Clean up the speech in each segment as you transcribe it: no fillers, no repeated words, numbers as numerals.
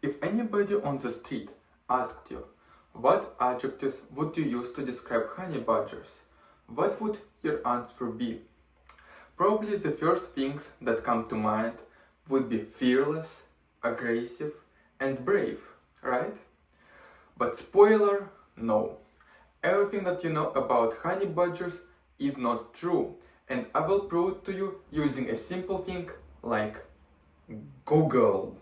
If anybody on the street asked you, what adjectives would you use to describe honey badgers, what would your answer be? Probably the first things that come to mind would be fearless, aggressive, and brave, right? But spoiler, no. Everything that you know about honey badgers is not true, and I will prove it to you using a simple thing like Google.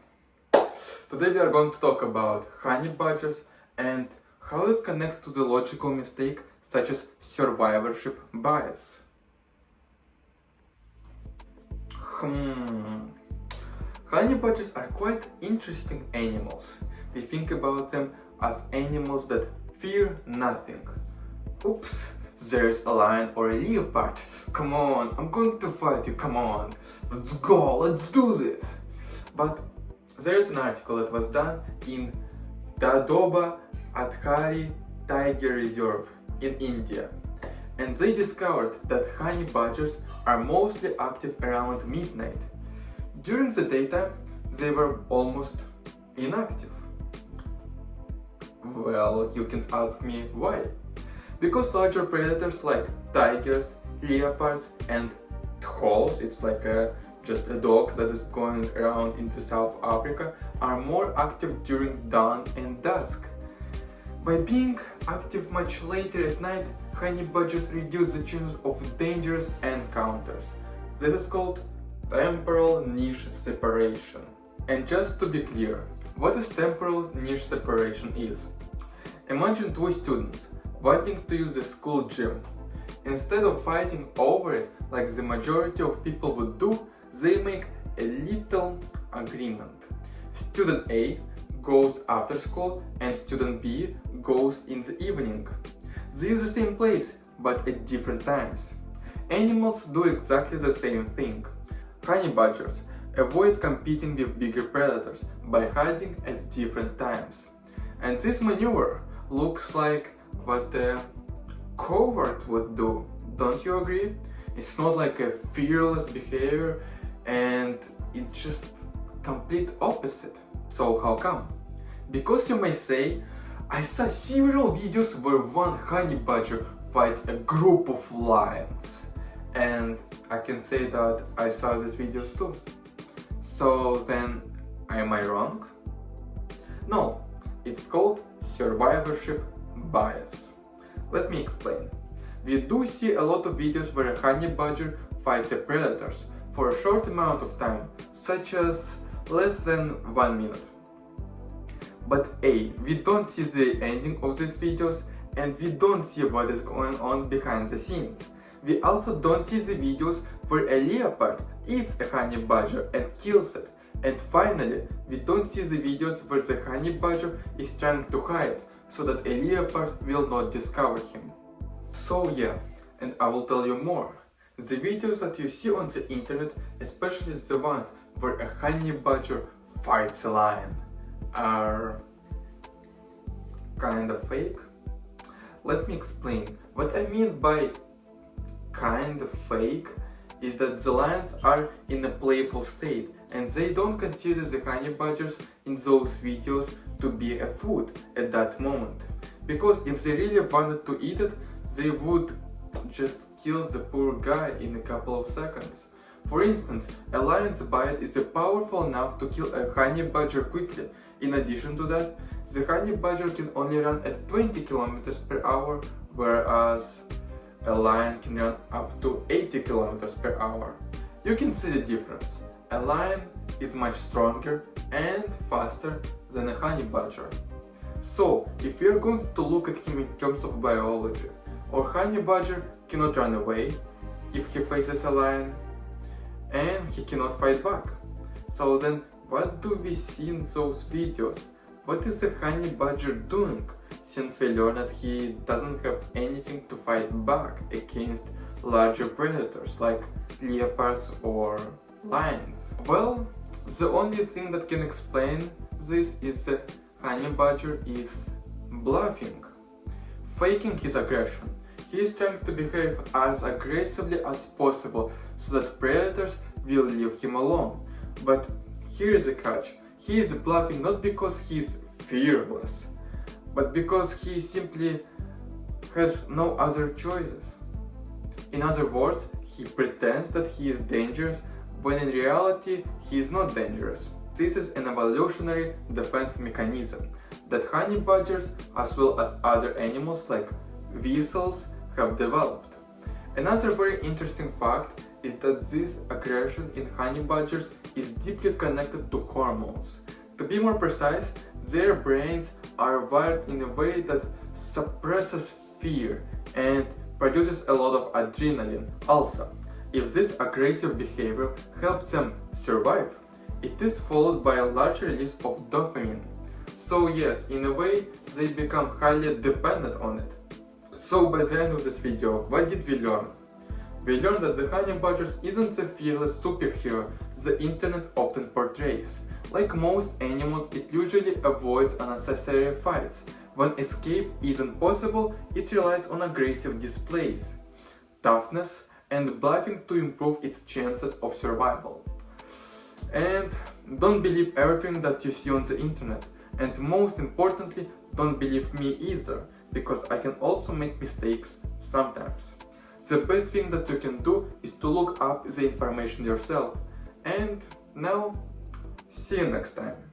Today we are going to talk about honey badgers and how this connects to the logical mistake such as survivorship bias. Honey badgers are quite interesting animals. We think about them as animals that fear nothing. Oops, there's a lion or a leopard. Come on, I'm going to fight you, come on. Let's go, let's do this. But there's an article that was done in Dadoba Adhari Tiger Reserve in India. And they discovered that honey badgers are mostly active around midnight. During the daytime, they were almost inactive. Well, you can ask me why. Because larger predators like tigers, leopards and tholls, it's like just a dog that is going around into South Africa, are more active during dawn and dusk. By being active much later at night, honey badgers reduce the chances of dangerous encounters. This is called temporal niche separation. And just to be clear, what is temporal niche separation is? Imagine two students wanting to use the school gym. Instead of fighting over it like the majority of people would do, they make a little agreement. Student A goes after school and student B goes in the evening. They use the same place, but at different times. Animals do exactly the same thing. Honey badgers avoid competing with bigger predators by hiding at different times. And this maneuver looks like what a coward would do, don't you agree? It's not like a fearless behavior, and it's just complete opposite. So how come? Because you may say, I saw several videos where one honey badger fights a group of lions. And I can say that I saw these videos too. So then, am I wrong? No, it's called survivorship bias. Let me explain. We do see a lot of videos where a honey badger fights the predators for a short amount of time, such as less than 1 minute. But A, we don't see the ending of these videos, and we don't see what is going on behind the scenes. We also don't see the videos where a leopard eats a honey badger and kills it. And finally, we don't see the videos where the honey badger is trying to hide so that a leopard will not discover him. So yeah, and I will tell you more. The videos that you see on the internet, especially the ones where a honey badger fights a lion, are kind of fake. Let me explain. What I mean by kind of fake is that the lions are in a playful state and they don't consider the honey badgers in those videos to be a food at that moment. Because if they really wanted to eat it, they would just kill the poor guy in a couple of seconds. For instance, a lion's bite is powerful enough to kill a honey badger quickly. In addition to that, the honey badger can only run at 20 kilometers per hour, whereas a lion can run up to 80 kilometers per hour. You can see the difference. A lion is much stronger and faster than a honey badger. So, if we are going to look at him in terms of biology, our honey badger cannot run away if he faces a lion, and he cannot fight back. So then, what do we see in those videos? What is the honey badger doing, since we learn that he doesn't have anything to fight back against larger predators like leopards or lions? Well, the only thing that can explain this is that honey badger is bluffing, faking his aggression. He is trying to behave as aggressively as possible so that predators will leave him alone. But here is the catch. he is bluffing not because he is fearless, but because he simply has no other choices. In other words, he pretends that he is dangerous when in reality he is not dangerous. This is an evolutionary defense mechanism that honey badgers as well as other animals like weasels have developed. Another very interesting fact is that this aggression in honey badgers is deeply connected to hormones. To be more precise, their brains are wired in a way that suppresses fear and produces a lot of adrenaline also. If this aggressive behavior helps them survive, it is followed by a large release of dopamine. So yes, in a way, they become highly dependent on it. So by the end of this video, what did we learn? We learned that the honey badger isn't the fearless superhero the internet often portrays. Like most animals, it usually avoids unnecessary fights. When escape isn't possible, it relies on aggressive displays, toughness, and bluffing to improve its chances of survival. And don't believe everything that you see on the internet. And most importantly, don't believe me either, because I can also make mistakes sometimes. The best thing that you can do is to look up the information yourself. And now, see you next time.